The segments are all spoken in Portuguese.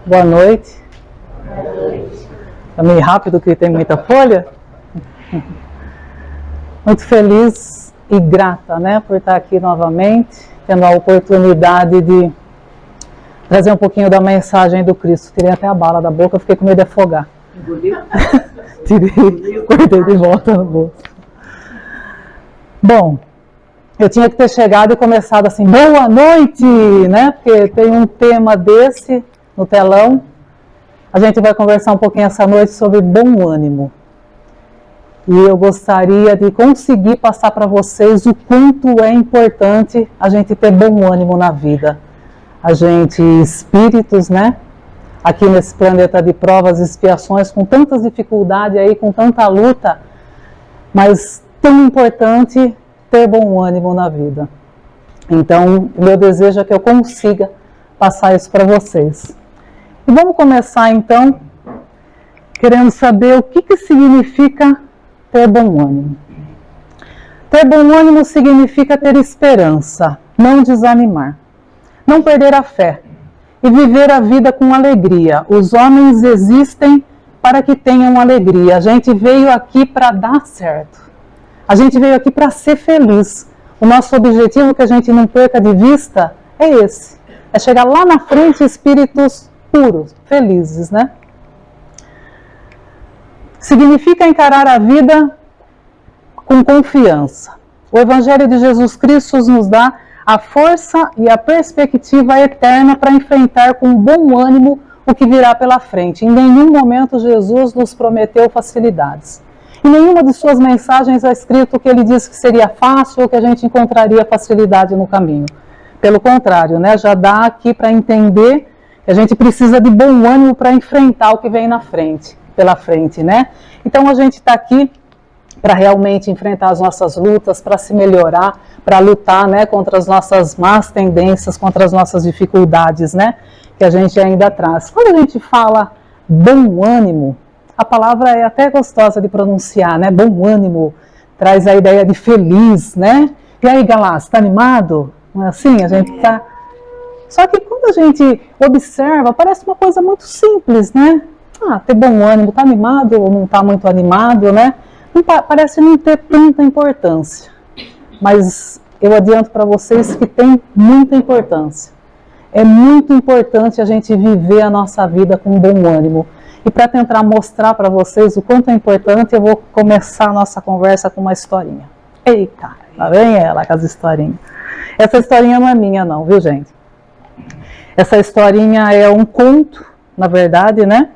Boa noite. Tá meio rápido que tem muita folha. Muito feliz e grata, né, por estar aqui novamente, tendo a oportunidade de trazer um pouquinho da mensagem do Cristo. Tirei até a bala da boca, fiquei com medo de afogar. Engoliu? Tirei, cortei de volta no bolso. Bom, eu tinha que ter chegado e começado assim, boa noite, né? Porque tem um tema desse no telão. A gente vai conversar um pouquinho essa noite sobre bom ânimo. E eu gostaria de conseguir passar para vocês o quanto é importante a gente ter bom ânimo na vida. A gente, espíritos, né? Aqui nesse planeta de provas e expiações, com tantas dificuldades aí, com tanta luta, mas tão importante ter bom ânimo na vida. Então, o meu desejo é que eu consiga passar isso para vocês. E vamos começar então, querendo saber o que significa ter bom ânimo. Ter bom ânimo significa ter esperança, não desanimar, não perder a fé e viver a vida com alegria. Os homens existem para que tenham alegria. A gente veio aqui para dar certo. A gente veio aqui para ser feliz. O nosso objetivo, que a gente não perca de vista, é esse. É chegar lá na frente espíritos puros, felizes, né? Significa encarar a vida com confiança. O Evangelho de Jesus Cristo nos dá a força e a perspectiva eterna para enfrentar com bom ânimo o que virá pela frente. Em nenhum momento Jesus nos prometeu facilidades. Em nenhuma de suas mensagens é escrito que ele disse que seria fácil ou que a gente encontraria facilidade no caminho. Pelo contrário, né, já dá aqui para entender que a gente precisa de bom ânimo para enfrentar o que vem pela frente, né? Então a gente está aqui para realmente enfrentar as nossas lutas, para se melhorar, para lutar, né, contra as nossas más tendências, contra as nossas dificuldades, né, que a gente ainda traz. Quando a gente fala bom ânimo, a palavra é até gostosa de pronunciar, né? Bom ânimo traz a ideia de feliz, né? E aí, Galás, está animado? Não é assim? A gente está... Só que quando a gente observa, parece uma coisa muito simples, né? Ter bom ânimo, está animado ou não está muito animado, né? Parece não ter tanta importância. Mas eu adianto para vocês que tem muita importância. É muito importante a gente viver a nossa vida com bom ânimo. E para tentar mostrar para vocês o quanto é importante, eu vou começar a nossa conversa com uma historinha. Eita, lá vem ela com as historinhas. Essa historinha não é minha não, viu gente? Essa historinha é um conto, na verdade, né?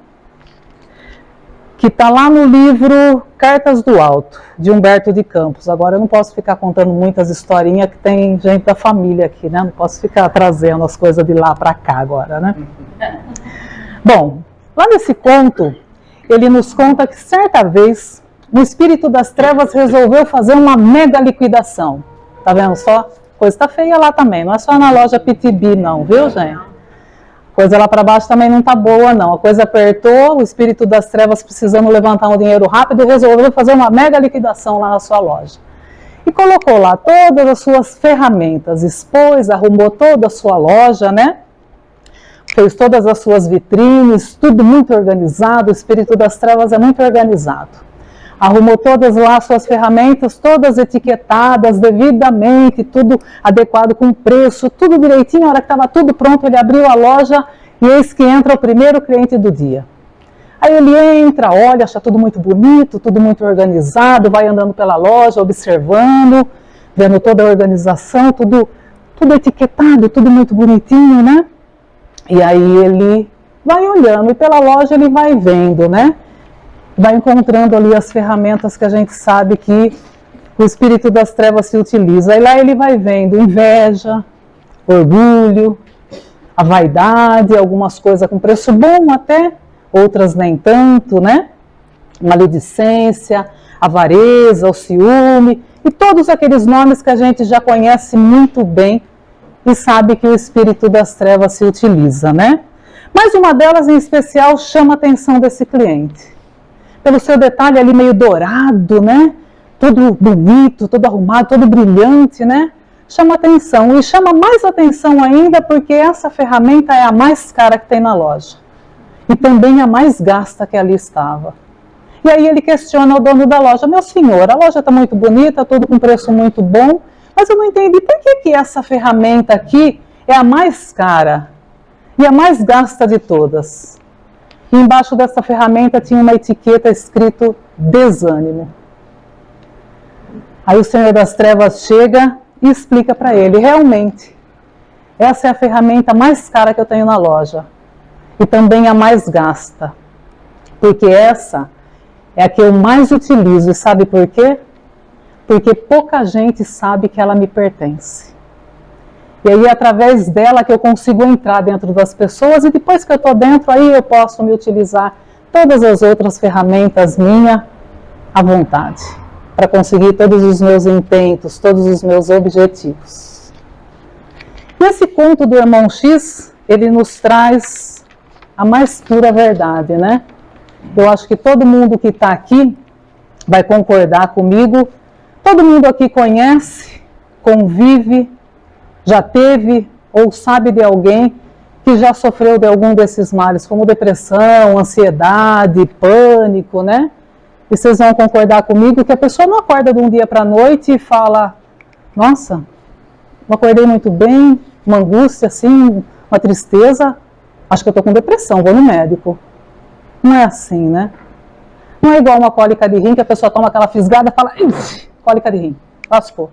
Que está lá no livro Cartas do Alto, de Humberto de Campos. Agora eu não posso ficar contando muitas historinhas, que tem gente da família aqui, né? Não posso ficar trazendo as coisas de lá para cá agora, né? Bom, lá nesse conto, ele nos conta que certa vez, o espírito das trevas resolveu fazer uma mega liquidação. Tá vendo só? Coisa tá feia lá também, não é só na loja PTB não, viu gente? Coisa lá para baixo também não tá boa não. A coisa apertou, o espírito das trevas precisando levantar um dinheiro rápido, resolveu fazer uma mega liquidação lá na sua loja. E colocou lá todas as suas ferramentas, expôs, arrumou toda a sua loja, né? Fez todas as suas vitrines, tudo muito organizado, o espírito das trevas é muito organizado. Arrumou todas lá as suas ferramentas, todas etiquetadas devidamente, tudo adequado com preço, tudo direitinho. A hora que estava tudo pronto, ele abriu a loja e eis que entra o primeiro cliente do dia. Aí ele entra, olha, acha tudo muito bonito, tudo muito organizado, vai andando pela loja, observando, vendo toda a organização, tudo etiquetado, tudo muito bonitinho, né? E aí ele vai olhando e pela loja ele vai vendo, né? Vai encontrando ali as ferramentas que a gente sabe que o espírito das trevas se utiliza. E lá ele vai vendo inveja, orgulho, a vaidade, algumas coisas com preço bom até, outras nem tanto, né? Maledicência, avareza, o ciúme e todos aqueles nomes que a gente já conhece muito bem e sabe que o espírito das trevas se utiliza, né? Mas uma delas em especial chama a atenção desse cliente. Pelo seu detalhe ali meio dourado, né? Todo bonito, todo arrumado, todo brilhante, né? Chama atenção. E chama mais atenção ainda porque essa ferramenta é a mais cara que tem na loja. e também a mais gasta que ali estava. E aí ele questiona o dono da loja: meu senhor, a loja está muito bonita, tudo com preço muito bom, mas eu não entendi por que essa ferramenta aqui é a mais cara e a mais gasta de todas. E embaixo dessa ferramenta tinha uma etiqueta escrito desânimo. Aí o Senhor das Trevas chega e explica para ele: realmente, essa é a ferramenta mais cara que eu tenho na loja e também a mais gasta, porque essa é a que eu mais utilizo. E sabe por quê? Porque pouca gente sabe que ela me pertence. E aí é através dela que eu consigo entrar dentro das pessoas, e depois que eu estou dentro, aí eu posso me utilizar todas as outras ferramentas minhas à vontade, para conseguir todos os meus intentos, todos os meus objetivos. Nesse conto do Irmão X, ele nos traz a mais pura verdade, né? Eu acho que todo mundo que está aqui vai concordar comigo. Todo mundo aqui conhece, convive, já teve ou sabe de alguém que já sofreu de algum desses males, como depressão, ansiedade, pânico, né? E vocês vão concordar comigo que a pessoa não acorda de um dia para a noite e fala: nossa, não acordei muito bem, uma angústia assim, uma tristeza, acho que eu estou com depressão, vou no médico. Não é assim, né? Não é igual uma cólica de rim, que a pessoa toma aquela fisgada e fala: cólica de rim, lascou.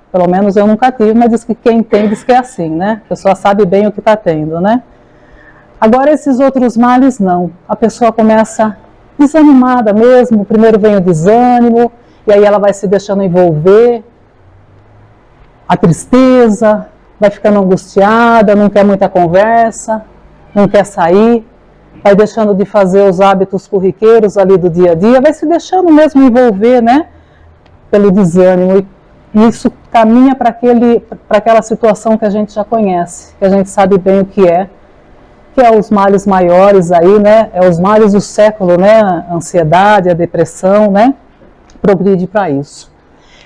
Pelo menos eu nunca tive, mas diz que quem tem diz que é assim, né? A pessoa sabe bem o que está tendo, né? Agora esses outros males não. A pessoa começa desanimada mesmo, primeiro vem o desânimo, e aí ela vai se deixando envolver, a tristeza, vai ficando angustiada, não quer muita conversa, não quer sair, vai deixando de fazer os hábitos corriqueiros ali do dia a dia, vai se deixando mesmo envolver, né, pelo desânimo, e isso caminha para aquela situação que a gente já conhece, que a gente sabe bem o que é os males maiores aí, né, é os males do século, né, a ansiedade, a depressão, né, progride para isso.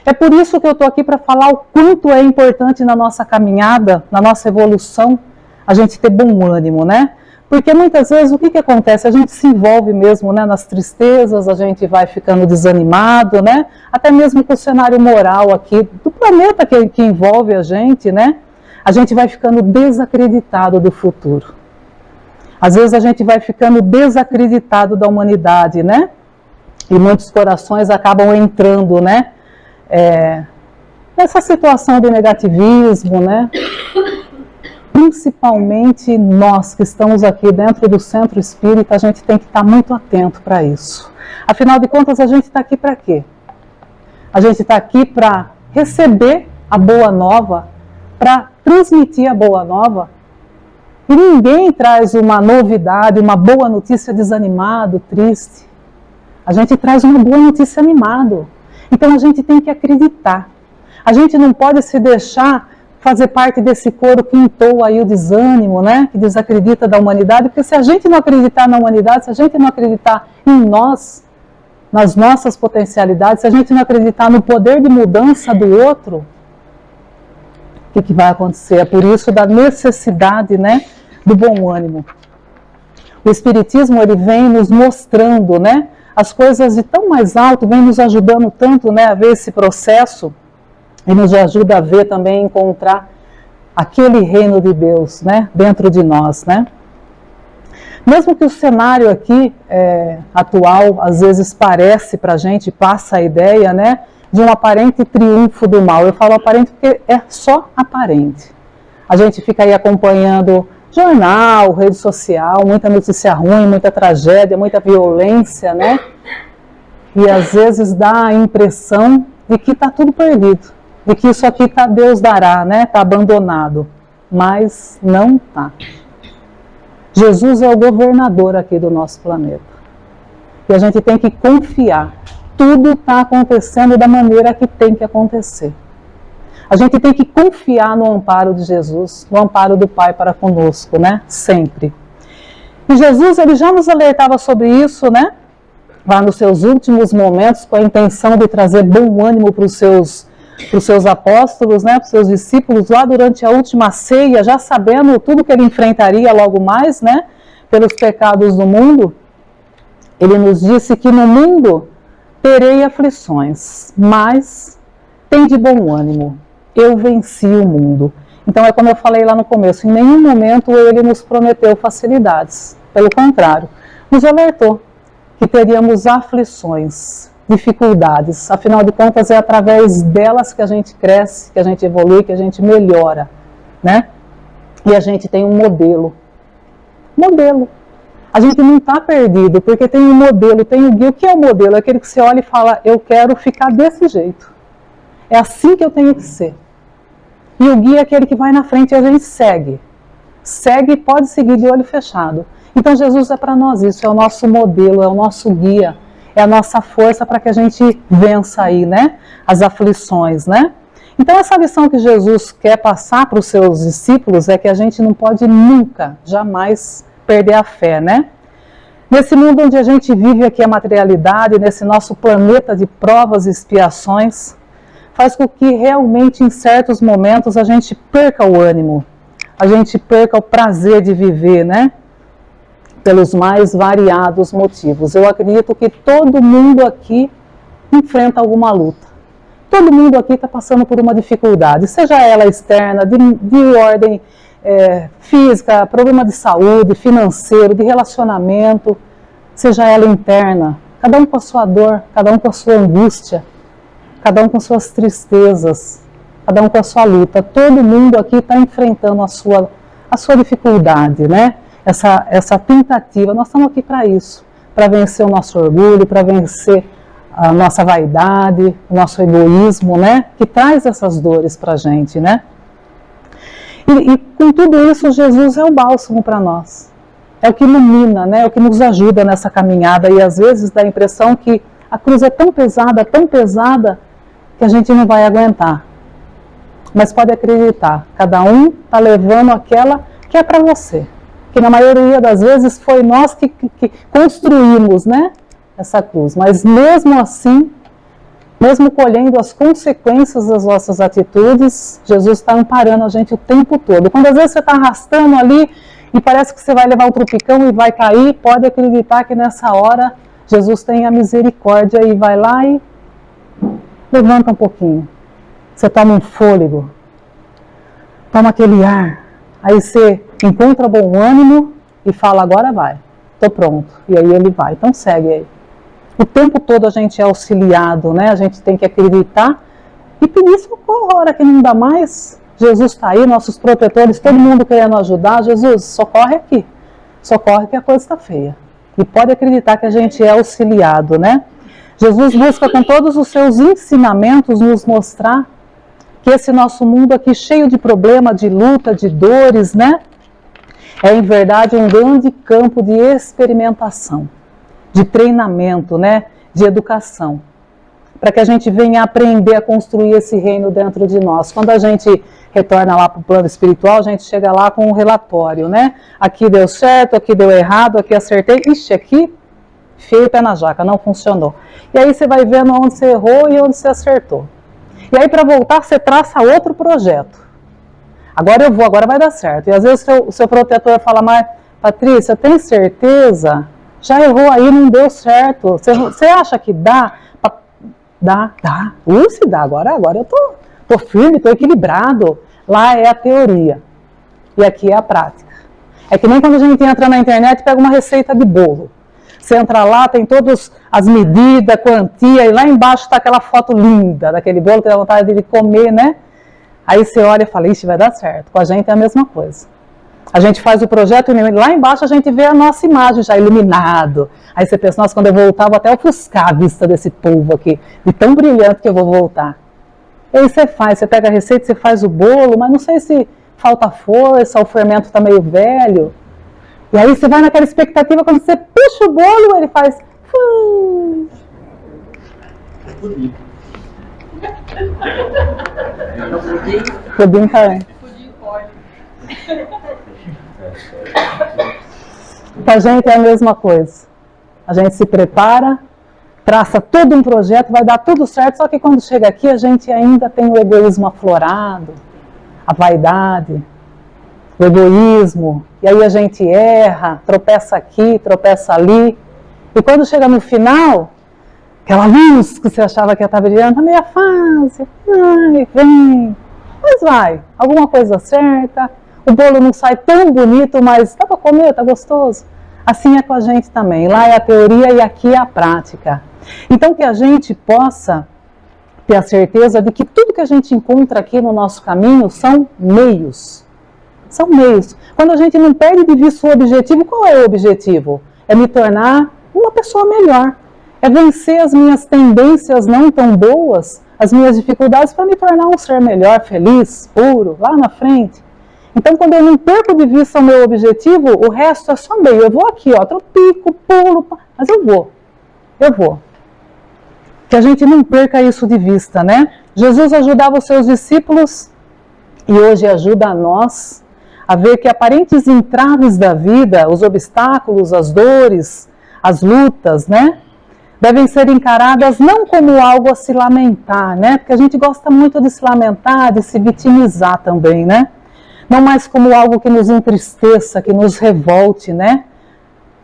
É por isso que eu estou aqui para falar o quanto é importante na nossa caminhada, na nossa evolução, a gente ter bom ânimo, né? Porque muitas vezes o que acontece? A gente se envolve mesmo, né, nas tristezas, a gente vai ficando desanimado, né? Até mesmo com o cenário moral aqui do planeta que envolve a gente, né? A gente vai ficando desacreditado do futuro. Às vezes a gente vai ficando desacreditado da humanidade, né? E muitos corações acabam entrando, né? Nessa situação de negativismo, né? Principalmente nós que estamos aqui dentro do Centro Espírita, a gente tem que estar muito atento para isso. Afinal de contas, a gente está aqui para quê? A gente está aqui para receber a boa nova, para transmitir a boa nova. E ninguém traz uma novidade, uma boa notícia desanimado, triste. A gente traz uma boa notícia animado. Então a gente tem que acreditar. A gente não pode se deixar fazer parte desse coro que entoa aí o desânimo, né? Que desacredita da humanidade, porque se a gente não acreditar na humanidade, se a gente não acreditar em nós, nas nossas potencialidades, se a gente não acreditar no poder de mudança do outro, o que vai acontecer? É por isso da necessidade, né, do bom ânimo. O Espiritismo, ele vem nos mostrando, né, as coisas de tão mais alto, vem nos ajudando tanto, né, a ver esse processo, e nos ajuda a ver também, encontrar aquele reino de Deus, né, dentro de nós, né. Mesmo que o cenário aqui atual, às vezes parece para a gente, passa a ideia, né, de um aparente triunfo do mal. Eu falo aparente porque é só aparente. A gente fica aí acompanhando jornal, rede social, muita notícia ruim, muita tragédia, muita violência, né? E às vezes dá a impressão de que está tudo perdido, de que isso aqui tá, Deus dará, né? Está abandonado. Mas não está. Jesus é o governador aqui do nosso planeta. E a gente tem que confiar. Tudo está acontecendo da maneira que tem que acontecer. A gente tem que confiar no amparo de Jesus, no amparo do Pai para conosco, né? Sempre. E Jesus, ele já nos alertava sobre isso, né? Lá nos seus últimos momentos, com a intenção de trazer bom ânimo para os seus apóstolos, né? Para os seus discípulos, lá durante a última ceia, já sabendo tudo que ele enfrentaria logo mais, né? pelos pecados do mundo, ele nos disse que no mundo terei aflições, mas tem de bom ânimo, eu venci o mundo. Então é como eu falei lá no começo, em nenhum momento ele nos prometeu facilidades, pelo contrário, nos alertou que teríamos aflições, dificuldades, afinal de contas é através delas que a gente cresce, que a gente evolui, que a gente melhora, né? E a gente tem um modelo. A gente não está perdido, porque tem um modelo, tem um guia. O que é o modelo? É aquele que você olha e fala, eu quero ficar desse jeito. É assim que eu tenho que ser. E o guia é aquele que vai na frente e a gente segue. Segue e pode seguir de olho fechado. Então Jesus é para nós isso, é o nosso modelo, é o nosso guia, é a nossa força para que a gente vença aí, né? As aflições, né? Então essa lição que Jesus quer passar para os seus discípulos é que a gente não pode nunca, jamais perder a fé, né? Nesse mundo onde a gente vive aqui a materialidade, nesse nosso planeta de provas e expiações, faz com que realmente em certos momentos a gente perca o ânimo, a gente perca o prazer de viver, né? Pelos mais variados motivos. Eu acredito que todo mundo aqui enfrenta alguma luta. Todo mundo aqui está passando por uma dificuldade, seja ela externa, de ordem física, problema de saúde, financeiro, de relacionamento, seja ela interna. Cada um com a sua dor, cada um com a sua angústia, cada um com suas tristezas, cada um com a sua luta. Todo mundo aqui está enfrentando a sua dificuldade, né? Essa tentativa. Nós estamos aqui para isso, para vencer o nosso orgulho, para vencer a nossa vaidade, o nosso egoísmo, né? Que traz essas dores para a gente, né? E com tudo isso, Jesus é o bálsamo para nós. É o que ilumina, né? É o que nos ajuda nessa caminhada. E às vezes dá a impressão que a cruz é tão pesada, que a gente não vai aguentar. Mas pode acreditar, cada um está levando aquela que é para você. Que na maioria das vezes foi nós que construímos, né? Essa cruz. Mas mesmo assim, mesmo colhendo as consequências das nossas atitudes, Jesus está amparando a gente o tempo todo. Quando às vezes você está arrastando ali e parece que você vai levar o tropicão e vai cair, pode acreditar que nessa hora Jesus tem a misericórdia e vai lá e levanta um pouquinho. Você toma um fôlego, toma aquele ar, aí você encontra bom ânimo e fala, agora vai, estou pronto. E aí ele vai, então segue aí. O tempo todo a gente é auxiliado, né? A gente tem que acreditar e pedir socorro a hora que não dá mais. Jesus está aí, nossos protetores, todo mundo querendo ajudar. Jesus, socorre aqui. Socorre que a coisa está feia. E pode acreditar que a gente é auxiliado, né? Jesus busca com todos os seus ensinamentos nos mostrar que esse nosso mundo aqui cheio de problema, de luta, de dores, né? É em verdade um grande campo de experimentação, de treinamento, né? De educação, para que a gente venha aprender a construir esse reino dentro de nós. Quando a gente retorna lá para o plano espiritual, a gente chega lá com um relatório, né? Aqui deu certo, aqui deu errado, aqui acertei, ixi, aqui feio o pé na jaca, não funcionou. E aí você vai vendo onde você errou e onde você acertou. E aí para voltar você traça outro projeto. Agora eu vou, agora vai dar certo. E às vezes o seu protetor fala, mas Patrícia, tem certeza? Já errou aí, não deu certo. Você acha que dá? Dá. Se dá. Agora eu tô firme, tô equilibrado. Lá é a teoria. E aqui é a prática. É que nem quando a gente entra na internet e pega uma receita de bolo. Você entra lá, tem todas as medidas, quantia, e lá embaixo está aquela foto linda daquele bolo que dá vontade de comer, né? Aí você olha e fala, ixi, vai dar certo. Com a gente é a mesma coisa. A gente faz o projeto e lá embaixo a gente vê a nossa imagem já iluminado. Aí você pensa, nossa, quando eu voltar, vou até ofuscar a vista desse povo aqui, de tão brilhante que eu vou voltar. E aí você pega a receita, você faz o bolo, mas não sei se falta força, o fermento está meio velho. E aí você vai naquela expectativa, quando você puxa o bolo, ele faz... Pudim também. Pra gente é a mesma coisa. A gente se prepara, traça todo um projeto, vai dar tudo certo, só que quando chega aqui a gente ainda tem o egoísmo aflorado, a vaidade. o egoísmo, e aí a gente erra, tropeça aqui, tropeça ali, e quando chega no final, aquela luz que você achava que ia estar brilhando, tá meia fase, ai, vem, mas vai, alguma coisa certa, o bolo não sai tão bonito, mas dá para comer, tá gostoso. Assim é com a gente também, lá é a teoria e aqui é a prática. Então que a gente possa ter a certeza de que tudo que a gente encontra aqui no nosso caminho são meios. São meios. Quando a gente não perde de vista o objetivo, qual é o objetivo? É me tornar uma pessoa melhor. É vencer as minhas tendências não tão boas, as minhas dificuldades, para me tornar um ser melhor, feliz, puro, lá na frente. Então, quando eu não perco de vista o meu objetivo, o resto é só meio. Eu vou aqui, ó, tropico, pulo, mas eu vou. Que a gente não perca isso de vista, né? Jesus ajudava os seus discípulos e hoje ajuda a nós a ver que aparentes entraves da vida, os obstáculos, as dores, as lutas, né? Devem ser encaradas não como algo a se lamentar, né? Porque a gente gosta muito de se lamentar, de se vitimizar também, né? Não mais como algo que nos entristeça, que nos revolte, né?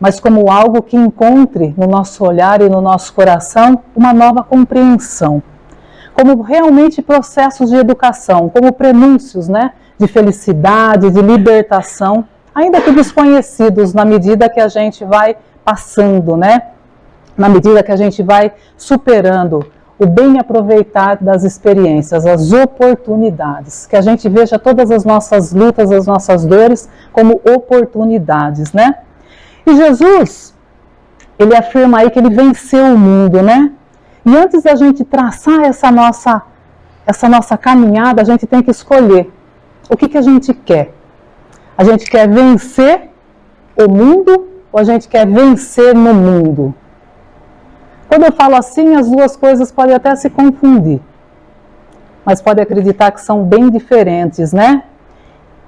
Mas como algo que encontre no nosso olhar e no nosso coração uma nova compreensão. Como realmente processos de educação, como prenúncios, né? De felicidade, de libertação, ainda que desconhecidos na medida que a gente vai passando, né? Na medida que a gente vai superando o bem aproveitar das experiências, as oportunidades, que a gente veja todas as nossas lutas, as nossas dores como oportunidades, né? E Jesus, ele afirma aí que ele venceu o mundo, né? E antes da gente traçar essa nossa caminhada, a gente tem que escolher o que a gente quer. A gente quer vencer o mundo ou a gente quer vencer no mundo? Quando eu falo assim, as duas coisas podem até se confundir, mas pode acreditar que são bem diferentes, né?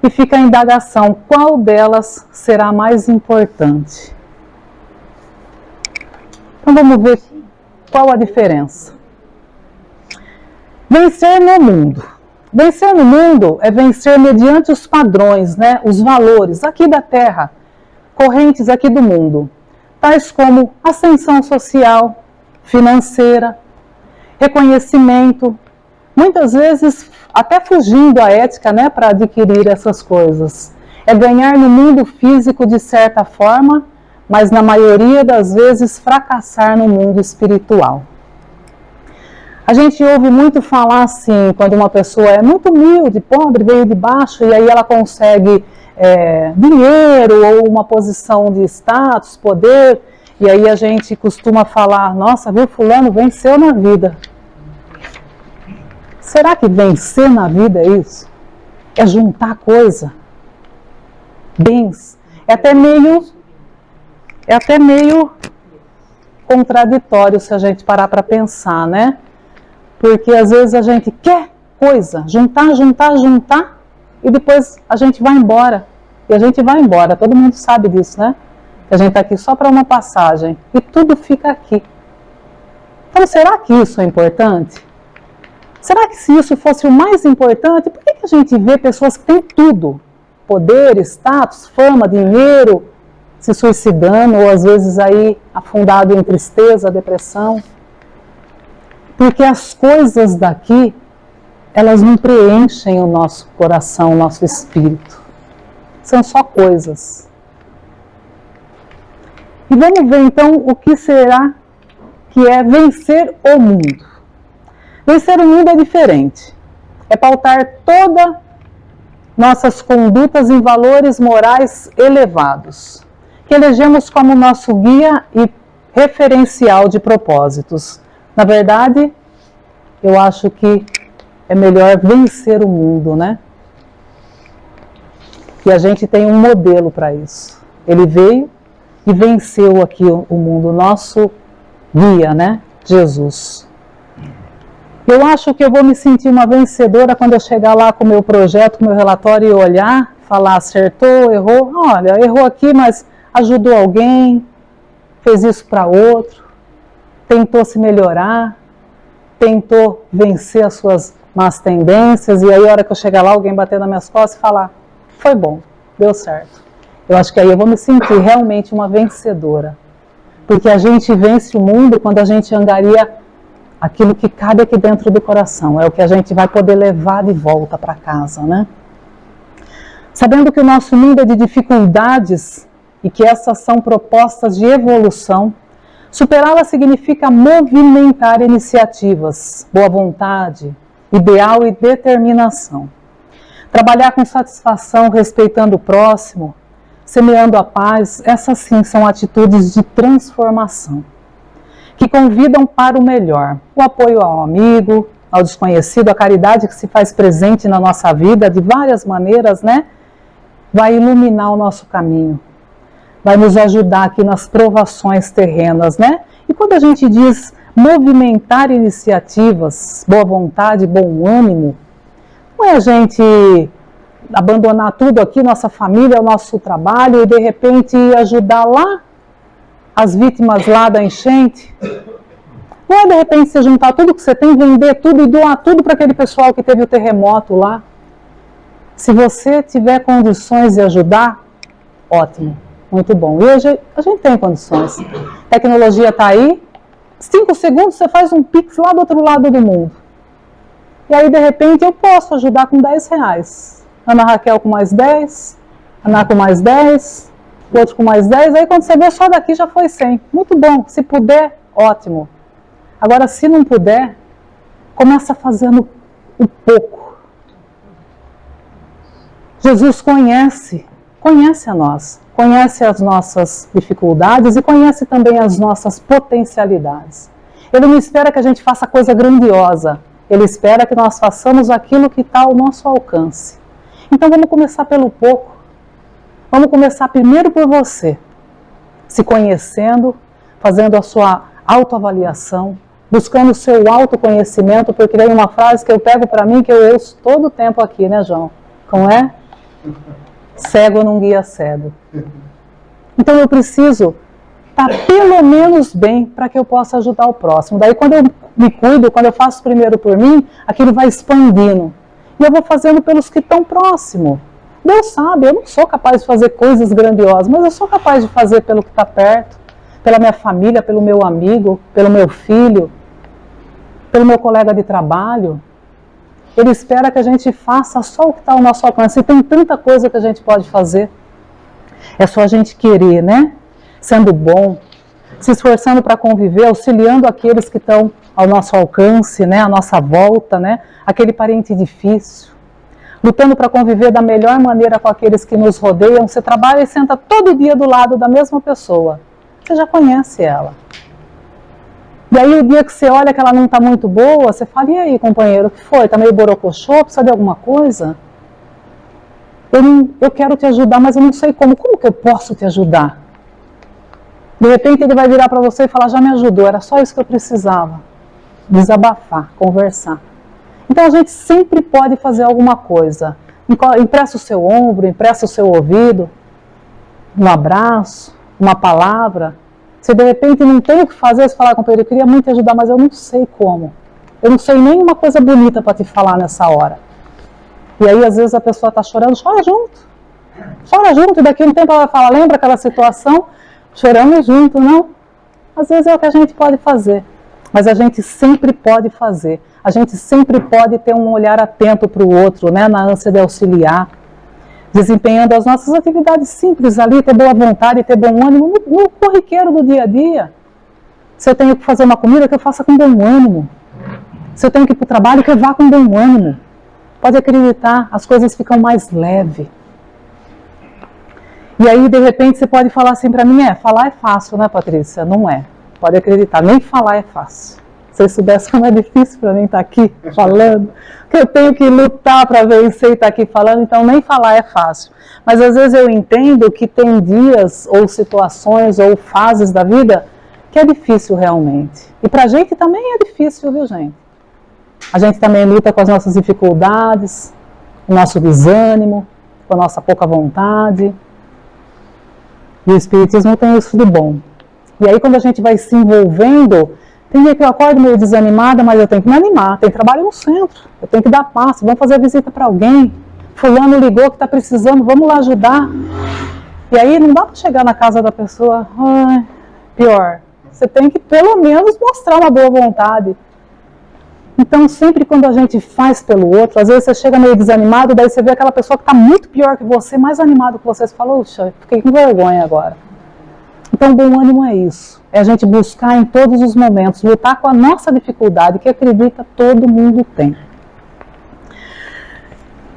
E fica a indagação, qual delas será mais importante? Então vamos ver qual a diferença. Vencer no mundo. Vencer no mundo é vencer mediante os padrões, né? Os valores aqui da Terra, correntes aqui do mundo, tais como ascensão social, financeira, reconhecimento, muitas vezes até fugindo à ética, né, para adquirir essas coisas. É ganhar no mundo físico de certa forma, mas na maioria das vezes fracassar no mundo espiritual. A gente ouve muito falar assim, quando uma pessoa é muito humilde, pobre, veio de baixo, e aí ela consegue dinheiro ou uma posição de status, poder. E aí a gente costuma falar, nossa, viu, fulano venceu na vida. Será que vencer na vida é isso? É juntar coisa? Bens? É até meio contraditório se a gente parar para pensar, né? Porque às vezes a gente quer coisa, juntar, e depois a gente vai embora. E a gente vai embora, todo mundo sabe disso, né? A gente está aqui só para uma passagem e tudo fica aqui. Então, será que isso é importante? Será que se isso fosse o mais importante, por que a gente vê pessoas que têm tudo? Poder, status, fama, dinheiro, se suicidando ou às vezes aí afundado em tristeza, depressão? Porque as coisas daqui, elas não preenchem o nosso coração, o nosso espírito. São só coisas. E vamos ver então o que será que é vencer o mundo. Vencer o mundo é diferente. É pautar todas nossas condutas em valores morais elevados, que elegemos como nosso guia e referencial de propósitos. Na verdade, eu acho que é melhor vencer o mundo, né? E a gente tem um modelo para isso. Ele veio e venceu aqui o mundo, nosso guia, né? Jesus. Eu acho que eu vou me sentir uma vencedora quando eu chegar lá com o meu projeto, com o meu relatório e olhar, falar acertou, errou. Olha, errou aqui, mas ajudou alguém, fez isso para outro, tentou se melhorar, tentou vencer as suas más tendências, e aí a hora que eu chegar lá, alguém bater nas minhas costas e falar, foi bom, deu certo. Eu acho que aí eu vou me sentir realmente uma vencedora. Porque a gente vence o mundo quando a gente angaria aquilo que cabe aqui dentro do coração. É o que a gente vai poder levar de volta para casa, né? Sabendo que o nosso mundo é de dificuldades e que essas são propostas de evolução, superá-las significa movimentar iniciativas, boa vontade, ideal e determinação. Trabalhar com satisfação, respeitando o próximo, semeando a paz, essas sim são atitudes de transformação, que convidam para o melhor. O apoio ao amigo, ao desconhecido, a caridade que se faz presente na nossa vida de várias maneiras, né? Vai iluminar o nosso caminho, vai nos ajudar aqui nas provações terrenas, né? E quando a gente diz movimentar iniciativas, boa vontade, bom ânimo, não é a gente abandonar tudo aqui, nossa família, o nosso trabalho, e de repente ajudar lá as vítimas lá da enchente. Não é de repente você juntar tudo que você tem, vender tudo e doar tudo para aquele pessoal que teve o terremoto lá. Se você tiver condições de ajudar, ótimo, muito bom. E hoje a gente tem condições. A tecnologia está aí, 5 segundos você faz um pix lá do outro lado do mundo. E aí de repente eu posso ajudar com R$10. Ana Raquel com mais 10, Ana com mais 10, o outro com mais 10, aí quando você vê só daqui já foi 100. Muito bom, se puder, ótimo. Agora se não puder, começa fazendo um pouco. Jesus conhece a nós, conhece as nossas dificuldades e conhece também as nossas potencialidades. Ele não espera que a gente faça coisa grandiosa, ele espera que nós façamos aquilo que está ao nosso alcance. Então vamos começar pelo pouco, vamos começar primeiro por você, se conhecendo, fazendo a sua autoavaliação, buscando o seu autoconhecimento, porque tem uma frase que eu pego para mim que eu ouço todo o tempo aqui, né, João? Como é? Cego não guia cego. Então eu preciso estar pelo menos bem para que eu possa ajudar o próximo. Daí quando eu me cuido, quando eu faço primeiro por mim, aquilo vai expandindo. E eu vou fazendo pelos que estão próximos. Deus sabe, eu não sou capaz de fazer coisas grandiosas, mas eu sou capaz de fazer pelo que está perto, pela minha família, pelo meu amigo, pelo meu filho, pelo meu colega de trabalho. Ele espera que a gente faça só o que está ao nosso alcance. E tem tanta coisa que a gente pode fazer. É só a gente querer, né? Sendo bom, se esforçando para conviver, auxiliando aqueles que estão ao nosso alcance, né? À nossa volta, né? Aquele parente difícil. Lutando para conviver da melhor maneira com aqueles que nos rodeiam. Você trabalha e senta todo dia do lado da mesma pessoa. Você já conhece ela. E aí o dia que você olha que ela não está muito boa, você fala, e aí companheiro, o que foi? Está meio borocochô? Precisa de alguma coisa? Eu quero te ajudar, mas eu não sei como. Como que eu posso te ajudar? De repente ele vai virar para você e falar, já me ajudou, era só isso que eu precisava. Desabafar, conversar. Então a gente sempre pode fazer alguma coisa. Empresta o seu ombro, empresta o seu ouvido, um abraço, uma palavra. Se de repente não tem o que fazer, você falar com ele, eu queria muito te ajudar, mas eu não sei como. Eu não sei nem uma coisa bonita para te falar nessa hora. E aí às vezes a pessoa está chorando, chora junto. Chora junto, e daqui a um tempo ela vai falar, lembra aquela situação? Choramos junto, não? Às vezes é o que a gente pode fazer. Mas a gente sempre pode fazer. A gente sempre pode ter um olhar atento para o outro, né? Na ânsia de auxiliar. Desempenhando as nossas atividades simples ali, ter boa vontade, ter bom ânimo, no corriqueiro do dia a dia. Se eu tenho que fazer uma comida, que eu faça com bom ânimo. Se eu tenho que ir para o trabalho, que eu vá com bom ânimo. Pode acreditar, as coisas ficam mais leves. E aí, de repente, você pode falar assim para mim, falar é fácil, né, Patrícia? Não é. Pode acreditar, nem falar é fácil. Se vocês soubessem como é difícil para mim estar aqui falando, que eu tenho que lutar para vencer e estar aqui falando, então nem falar é fácil. Mas às vezes eu entendo que tem dias, ou situações, ou fases da vida que é difícil realmente. E para a gente também é difícil, viu, gente? A gente também luta com as nossas dificuldades, com o nosso desânimo, com a nossa pouca vontade. E o Espiritismo tem isso de bom. E aí quando a gente vai se envolvendo, tem dia que eu acordo meio desanimada, mas eu tenho que me animar. Tem trabalho no centro, eu tenho que dar passo, vamos fazer visita para alguém, fulano ligou que está precisando, vamos lá ajudar. E aí não dá para chegar na casa da pessoa, pior. Você tem que pelo menos mostrar uma boa vontade. Então sempre quando a gente faz pelo outro, às vezes você chega meio desanimado, daí você vê aquela pessoa que está muito pior que você, mais animado que você, você fala, puxa, fiquei com vergonha agora. Então bom ânimo é isso, é a gente buscar em todos os momentos, lutar com a nossa dificuldade, que acredita todo mundo tem.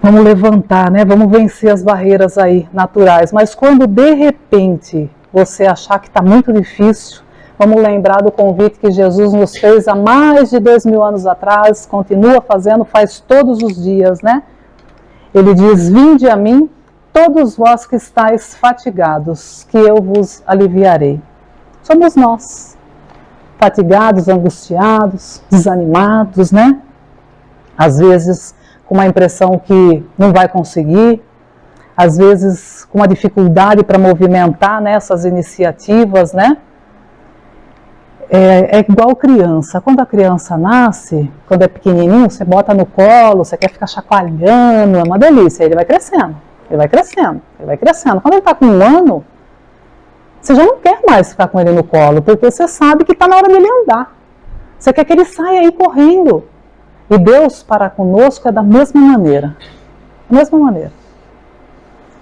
Vamos levantar, né? Vamos vencer as barreiras aí naturais, mas quando de repente você achar que está muito difícil, vamos lembrar do convite que Jesus nos fez há mais de 2000 anos atrás, continua fazendo, faz todos os dias, né? Ele diz, vinde a mim, todos vós que estáis fatigados, que eu vos aliviarei. Somos nós, fatigados, angustiados, desanimados, né? Às vezes com uma impressão que não vai conseguir, às vezes com uma dificuldade para movimentar nessas iniciativas, né? É igual criança. Quando a criança nasce, quando é pequenininho, você bota no colo, você quer ficar chacoalhando, é uma delícia. Ele vai crescendo, ele vai crescendo, ele vai crescendo. Quando ele está com 1 ano, você já não quer mais ficar com ele no colo, porque você sabe que está na hora dele andar. Você quer que ele saia aí correndo. E Deus para conosco é da mesma maneira. Da mesma maneira.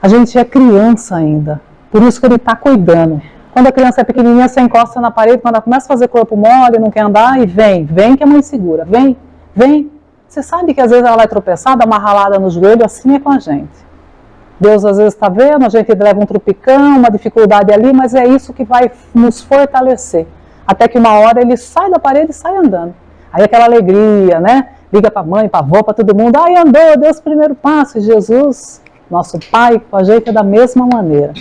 A gente é criança ainda, por isso que ele está cuidando. Quando a criança é pequenininha, você encosta na parede, quando ela começa a fazer corpo mole, não quer andar, e vem que a mãe segura, vem. Você sabe que às vezes ela vai tropeçar, dá uma ralada no joelho, assim é com a gente. Deus às vezes está vendo, a gente leva um tropicão, uma dificuldade ali, mas é isso que vai nos fortalecer. Até que uma hora ele sai da parede e sai andando. Aí aquela alegria, né? Liga para a mãe, para a avó, para todo mundo, andou, deu os primeiros passos. E Jesus, nosso Pai, com a gente é da mesma maneira.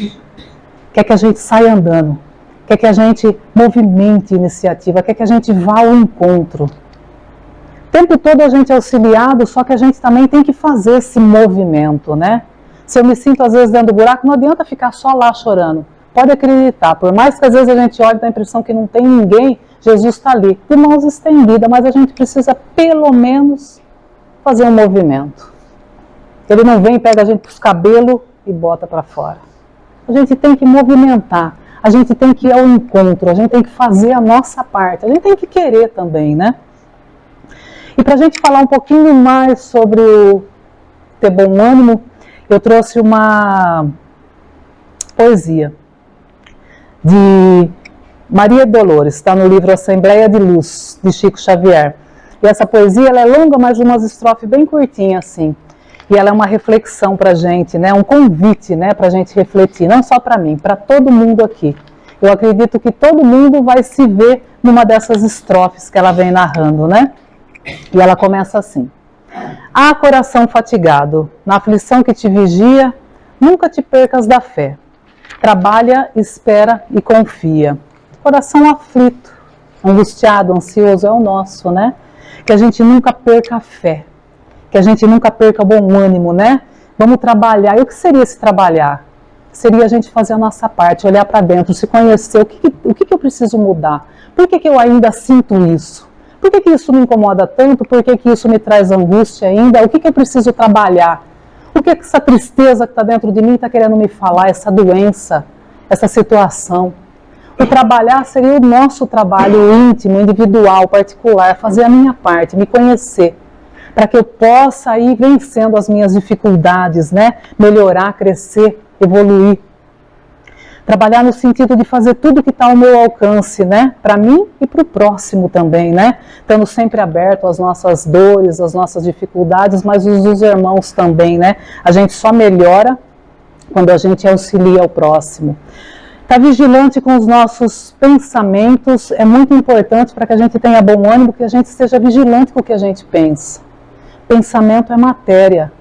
Quer que a gente saia andando, quer que a gente movimente iniciativa, quer que a gente vá ao encontro. O tempo todo a gente é auxiliado, só que a gente também tem que fazer esse movimento, né? Se eu me sinto às vezes dentro do buraco, não adianta ficar só lá chorando. Pode acreditar, por mais que às vezes a gente olhe e dá a impressão que não tem ninguém, Jesus está ali, de mãos estendidas, mas a gente precisa pelo menos fazer um movimento. Ele não vem, pega a gente pelos cabelos e bota para fora. A gente tem que movimentar, a gente tem que ir ao encontro, a gente tem que fazer a nossa parte, a gente tem que querer também, né? E para a gente falar um pouquinho mais sobre o ter bom ânimo, eu trouxe uma poesia de Maria Dolores, está no livro Assembleia de Luz, de Chico Xavier. E essa poesia ela é longa, mas umas estrofes bem curtinhas assim. E ela é uma reflexão para a gente, né? Um convite, né? Para a gente refletir, não só para mim, para todo mundo aqui. Eu acredito que todo mundo vai se ver numa dessas estrofes que ela vem narrando, né? E ela começa assim. Ah, coração fatigado, na aflição que te vigia, nunca te percas da fé. Trabalha, espera e confia. Coração aflito, angustiado, ansioso é o nosso, né? Que a gente nunca perca a fé. Que a gente nunca perca bom ânimo, né? Vamos trabalhar. E o que seria esse trabalhar? Seria a gente fazer a nossa parte, olhar para dentro, se conhecer, o que eu preciso mudar? Por que eu ainda sinto isso? Por que isso me incomoda tanto? Por que isso me traz angústia ainda? O que eu preciso trabalhar? O que essa tristeza que está dentro de mim está querendo me falar? Essa doença, essa situação. O trabalhar seria o nosso trabalho íntimo, individual, particular, fazer a minha parte, me conhecer, para que eu possa ir vencendo as minhas dificuldades, né? Melhorar, crescer, evoluir. Trabalhar no sentido de fazer tudo que está ao meu alcance, né? Para mim e para o próximo também, né? Estando sempre aberto às nossas dores, às nossas dificuldades, mas os dos irmãos também, né? A gente só melhora quando a gente auxilia o próximo. Estar vigilante com os nossos pensamentos é muito importante para que a gente tenha bom ânimo, que a gente seja vigilante com o que a gente pensa. Pensamento é matéria.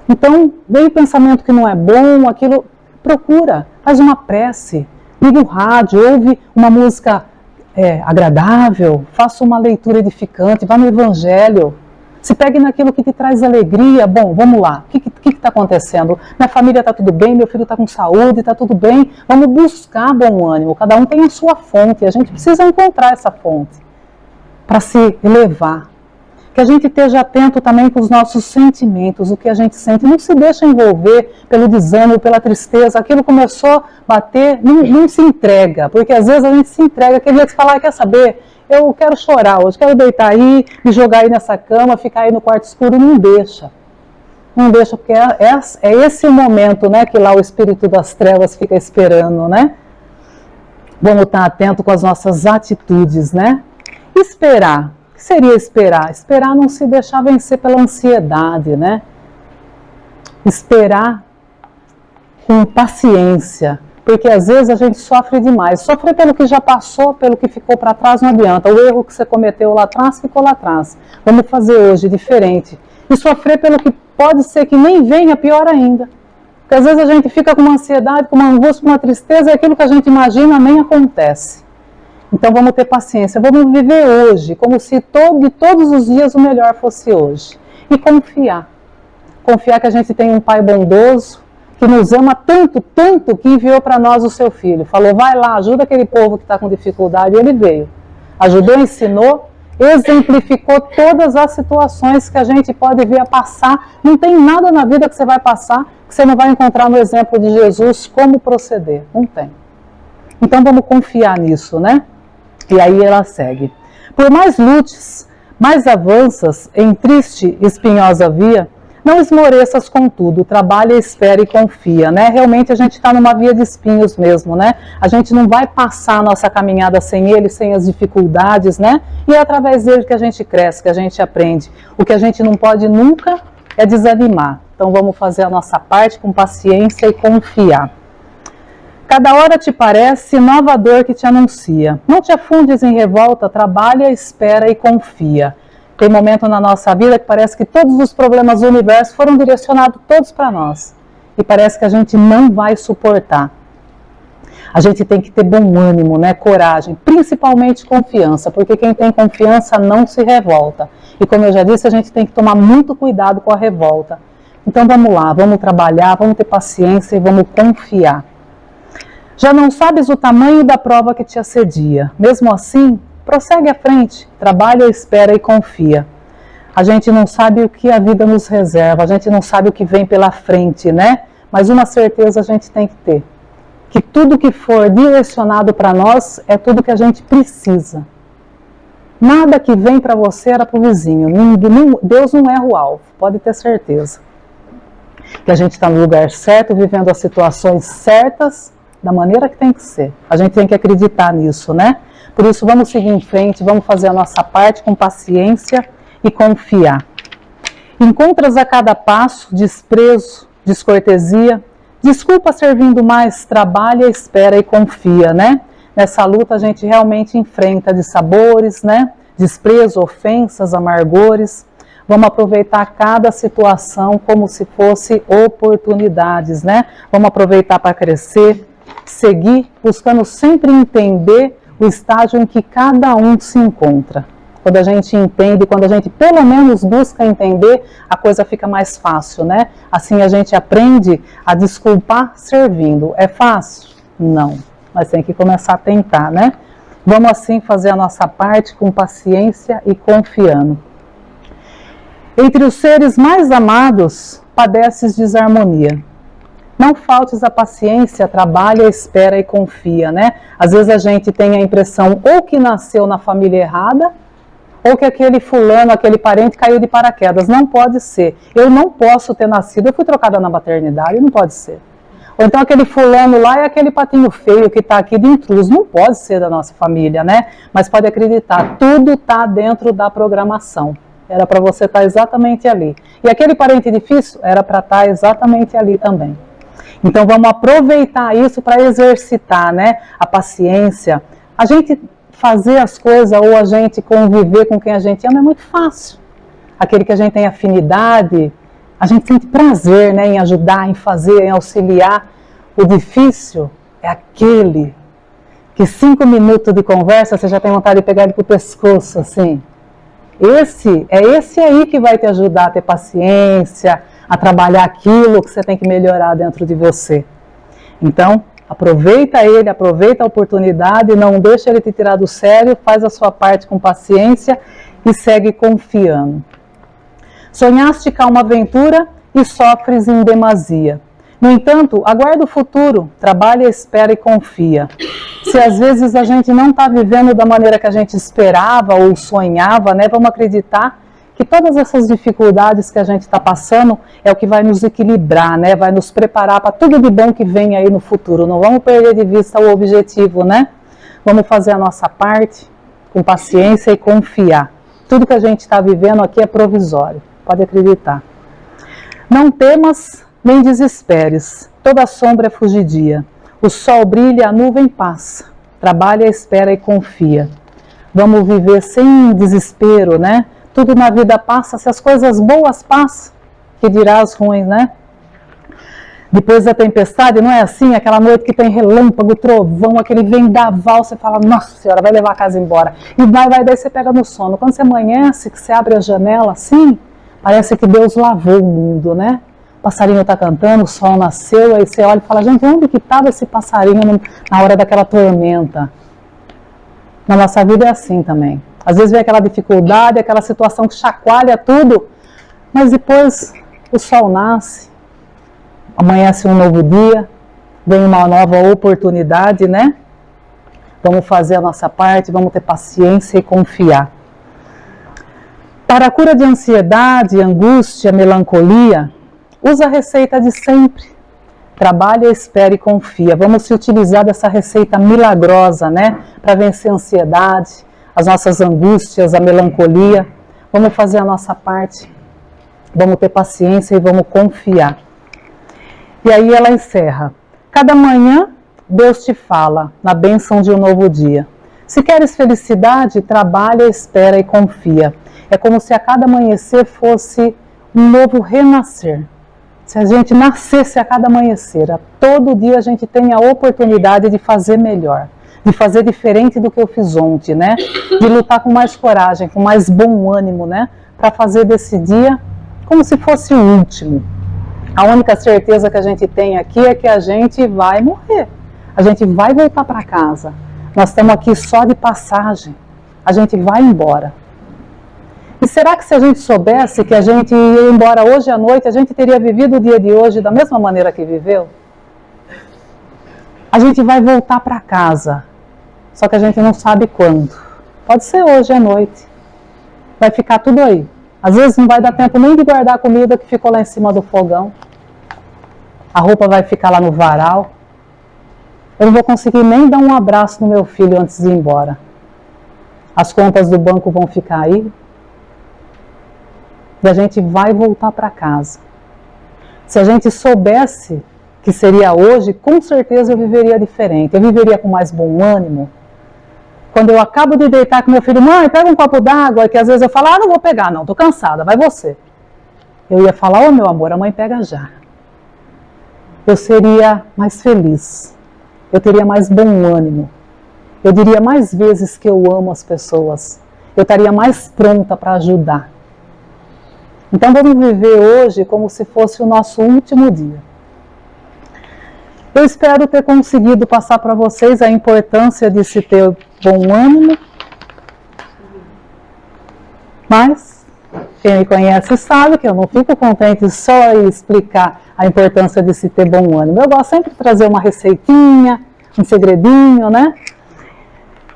Então, veio pensamento que não é bom, aquilo, procura, faz uma prece, liga o rádio, ouve uma música agradável, faça uma leitura edificante, vá no Evangelho, se pegue naquilo que te traz alegria. Bom, vamos lá, o que está acontecendo? Minha família está tudo bem, meu filho está com saúde, está tudo bem, vamos buscar bom ânimo, cada um tem a sua fonte, a gente precisa encontrar essa fonte para se elevar. Que a gente esteja atento também com os nossos sentimentos, o que a gente sente. Não se deixa envolver pelo desânimo, pela tristeza. Aquilo começou a bater, não se entrega. Porque às vezes a gente se entrega, aquele dia que você fala, quer saber, eu quero chorar hoje, quero deitar aí, me jogar aí nessa cama, ficar aí no quarto escuro. Não deixa. Não deixa, porque é esse o momento, né, que lá o espírito das trevas fica esperando, né? Vamos estar atento com as nossas atitudes, né? Esperar. O que seria esperar? Esperar não se deixar vencer pela ansiedade, né? Esperar com paciência, porque às vezes a gente sofre demais. Sofrer pelo que já passou, pelo que ficou para trás não adianta. O erro que você cometeu lá atrás, ficou lá atrás. Vamos fazer hoje diferente. E sofrer pelo que pode ser que nem venha, pior ainda. Porque às vezes a gente fica com uma ansiedade, com uma angústia, com uma tristeza, e aquilo que a gente imagina nem acontece. Então vamos ter paciência, vamos viver hoje, como se de todos os dias o melhor fosse hoje. E confiar. Confiar que a gente tem um Pai bondoso, que nos ama tanto, tanto, que enviou para nós o seu Filho. Falou, vai lá, ajuda aquele povo que está com dificuldade. E ele veio. Ajudou, ensinou, exemplificou todas as situações que a gente pode vir a passar. Não tem nada na vida que você vai passar que você não vai encontrar no exemplo de Jesus como proceder. Não tem. Então vamos confiar nisso, né? E aí ela segue. Por mais lutes, mais avanças em triste e espinhosa via, não esmoreças contudo, trabalha, espera e confia, né? Realmente a gente está numa via de espinhos mesmo, né? A gente não vai passar a nossa caminhada sem ele, sem as dificuldades, né? E é através dele que a gente cresce, que a gente aprende. O que a gente não pode nunca é desanimar. Então vamos fazer a nossa parte com paciência e confiar. Cada hora te parece nova dor que te anuncia. Não te afundes em revolta, trabalha, espera e confia. Tem momento na nossa vida que parece que todos os problemas do universo foram direcionados todos para nós. E parece que a gente não vai suportar. A gente tem que ter bom ânimo, né? Coragem, principalmente confiança, porque quem tem confiança não se revolta. E como eu já disse, a gente tem que tomar muito cuidado com a revolta. Então vamos lá, vamos trabalhar, vamos ter paciência e vamos confiar. Já não sabes o tamanho da prova que te assedia. Mesmo assim, prossegue à frente, trabalha, espera e confia. A gente não sabe o que a vida nos reserva, a gente não sabe o que vem pela frente, né? Mas uma certeza a gente tem que ter. Que tudo que for direcionado para nós é tudo que a gente precisa. Nada que vem para você era para o vizinho. Deus não erra o alvo, pode ter certeza. Que a gente está no lugar certo, vivendo as situações certas, da maneira que tem que ser. A gente tem que acreditar nisso, né? Por isso, vamos seguir em frente, vamos fazer a nossa parte com paciência e confiar. Encontras a cada passo desprezo, descortesia, desculpa servindo mais, trabalha, espera e confia, né? Nessa luta a gente realmente enfrenta dissabores, né? Desprezo, ofensas, amargores. Vamos aproveitar cada situação como se fosse oportunidades, né? Vamos aproveitar para crescer, seguir, buscando sempre entender o estágio em que cada um se encontra. Quando a gente entende, quando a gente pelo menos busca entender, a coisa fica mais fácil, né? Assim a gente aprende a desculpar servindo. É fácil? Não, mas tem que começar a tentar, né? Vamos assim fazer a nossa parte com paciência e confiando. Entre os seres mais amados, padeces desarmonia. Não faltes a paciência, trabalha, espera e confia, né? Às vezes a gente tem a impressão ou que nasceu na família errada, ou que aquele fulano, aquele parente caiu de paraquedas. Não pode ser. Eu não posso ter nascido, eu fui trocada na maternidade, não pode ser. Ou então aquele fulano lá é aquele patinho feio que está aqui de intruso. Não pode ser da nossa família, né? Mas pode acreditar, tudo está dentro da programação. Era para você estar exatamente ali. E aquele parente difícil era para estar exatamente ali também. Então vamos aproveitar isso para exercitar, né, a paciência. A gente fazer as coisas ou a gente conviver com quem a gente ama é muito fácil. Aquele que a gente tem afinidade, a gente sente prazer, né, em ajudar, em fazer, em auxiliar. O difícil é aquele que 5 minutos de conversa você já tem vontade de pegar ele pro pescoço, assim. Esse aí que vai te ajudar a ter paciência, a trabalhar aquilo que você tem que melhorar dentro de você. Então, aproveita ele, aproveita a oportunidade, não deixa ele te tirar do sério, faz a sua parte com paciência e segue confiando. Sonhaste com uma aventura e sofres em demasia. No entanto, aguarda o futuro, trabalha, espera e confia. Se às vezes a gente não está vivendo da maneira que a gente esperava ou sonhava, né, vamos acreditar que todas essas dificuldades que a gente está passando é o que vai nos equilibrar, né, vai nos preparar para tudo de bom que vem aí no futuro. Não vamos perder de vista o objetivo, né? Vamos fazer a nossa parte com paciência e confiar. Tudo que a gente está vivendo aqui é provisório, pode acreditar. Não temas nem desesperes, toda sombra é fugidia. O sol brilha, a nuvem passa. Trabalha, espera e confia. Vamos viver sem desespero, né? Tudo na vida passa, se as coisas boas passam, que dirá as ruins, né? Depois da tempestade, não é assim? Aquela noite que tem relâmpago, trovão, aquele vendaval, você fala, nossa senhora, vai levar a casa embora. E daí você pega no sono. Quando você amanhece, que você abre a janela assim, parece que Deus lavou o mundo, né? O passarinho está cantando, o sol nasceu, aí você olha e fala, gente, onde que estava esse passarinho na hora daquela tormenta? Na nossa vida é assim também. Às vezes vem aquela dificuldade, aquela situação que chacoalha tudo, mas depois o sol nasce, amanhece um novo dia, vem uma nova oportunidade, né? Vamos fazer a nossa parte, vamos ter paciência e confiar. Para a cura de ansiedade, angústia, melancolia, usa a receita de sempre. Trabalha, espera e confia. Vamos se utilizar dessa receita milagrosa, né? Para vencer a ansiedade, as nossas angústias, a melancolia. Vamos fazer a nossa parte. Vamos ter paciência e vamos confiar. E aí ela encerra. Cada manhã Deus te fala na bênção de um novo dia. Se queres felicidade, trabalha, espera e confia. É como se a cada amanhecer fosse um novo renascer. Se a gente nascesse a cada amanhecer, a todo dia a gente tem a oportunidade de fazer melhor, de fazer diferente do que eu fiz ontem, né? De lutar com mais coragem, com mais bom ânimo, né? Para fazer desse dia como se fosse o último. A única certeza que a gente tem aqui é que a gente vai morrer. A gente vai voltar para casa. Nós estamos aqui só de passagem. A gente vai embora. E será que se a gente soubesse que a gente ia embora hoje à noite, a gente teria vivido o dia de hoje da mesma maneira que viveu? A gente vai voltar para casa, só que a gente não sabe quando. Pode ser hoje à noite. Vai ficar tudo aí. Às vezes não vai dar tempo nem de guardar a comida que ficou lá em cima do fogão. A roupa vai ficar lá no varal. Eu não vou conseguir nem dar um abraço no meu filho antes de ir embora. As contas do banco vão ficar aí. E a gente vai voltar para casa. Se a gente soubesse que seria hoje, com certeza eu viveria diferente. Eu viveria com mais bom ânimo. Quando eu acabo de deitar com meu filho, mãe, pega um copo d'água, que às vezes eu falo, não vou pegar não, tô cansada, vai você. Eu ia falar, meu amor, a mãe pega já. Eu seria mais feliz. Eu teria mais bom ânimo. Eu diria mais vezes que eu amo as pessoas. Eu estaria mais pronta para ajudar. Então vamos viver hoje como se fosse o nosso último dia. Eu espero ter conseguido passar para vocês a importância de se ter bom ânimo. Mas quem me conhece sabe que eu não fico contente só em explicar a importância de se ter bom ânimo. Eu gosto sempre de trazer uma receitinha, um segredinho, né?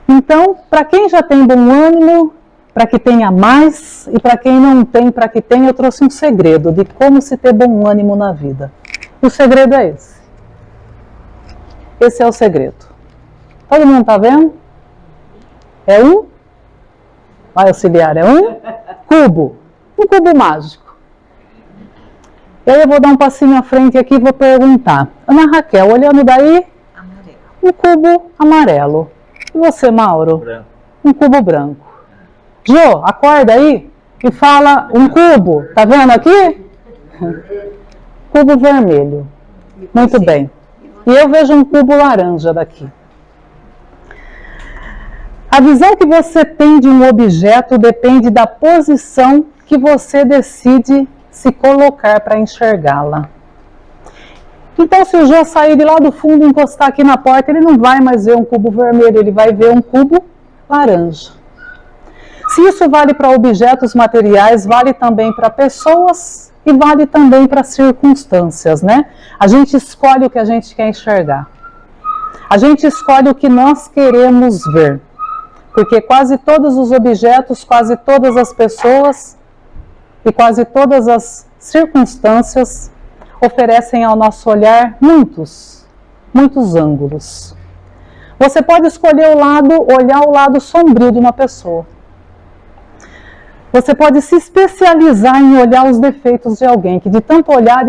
Então, para quem já tem bom ânimo, para que tenha mais, e para quem não tem, para que tenha, eu trouxe um segredo de como se ter bom ânimo na vida. E o segredo é esse. Esse é o segredo. Todo mundo está vendo? É um? Vai auxiliar, é um cubo. Um cubo mágico. E aí eu vou dar um passinho à frente aqui e vou perguntar. Ana Raquel, olhando daí, amarelo. Um cubo amarelo. E você, Mauro? Branco. Um cubo branco. Jô, acorda aí e fala um cubo. Tá vendo aqui? Cubo vermelho. Muito bem. E eu vejo um cubo laranja daqui. A visão que você tem de um objeto depende da posição que você decide se colocar para enxergá-la. Então, se o Jô sair de lá do fundo e encostar aqui na porta, ele não vai mais ver um cubo vermelho, ele vai ver um cubo laranja. Se isso vale para objetos materiais, vale também para pessoas e vale também para circunstâncias, né? A gente escolhe o que a gente quer enxergar. A gente escolhe o que nós queremos ver. Porque quase todos os objetos, quase todas as pessoas e quase todas as circunstâncias oferecem ao nosso olhar muitos ângulos. Você pode escolher olhar o lado sombrio de uma pessoa. Você pode se especializar em olhar os defeitos de alguém, que de tanto olhar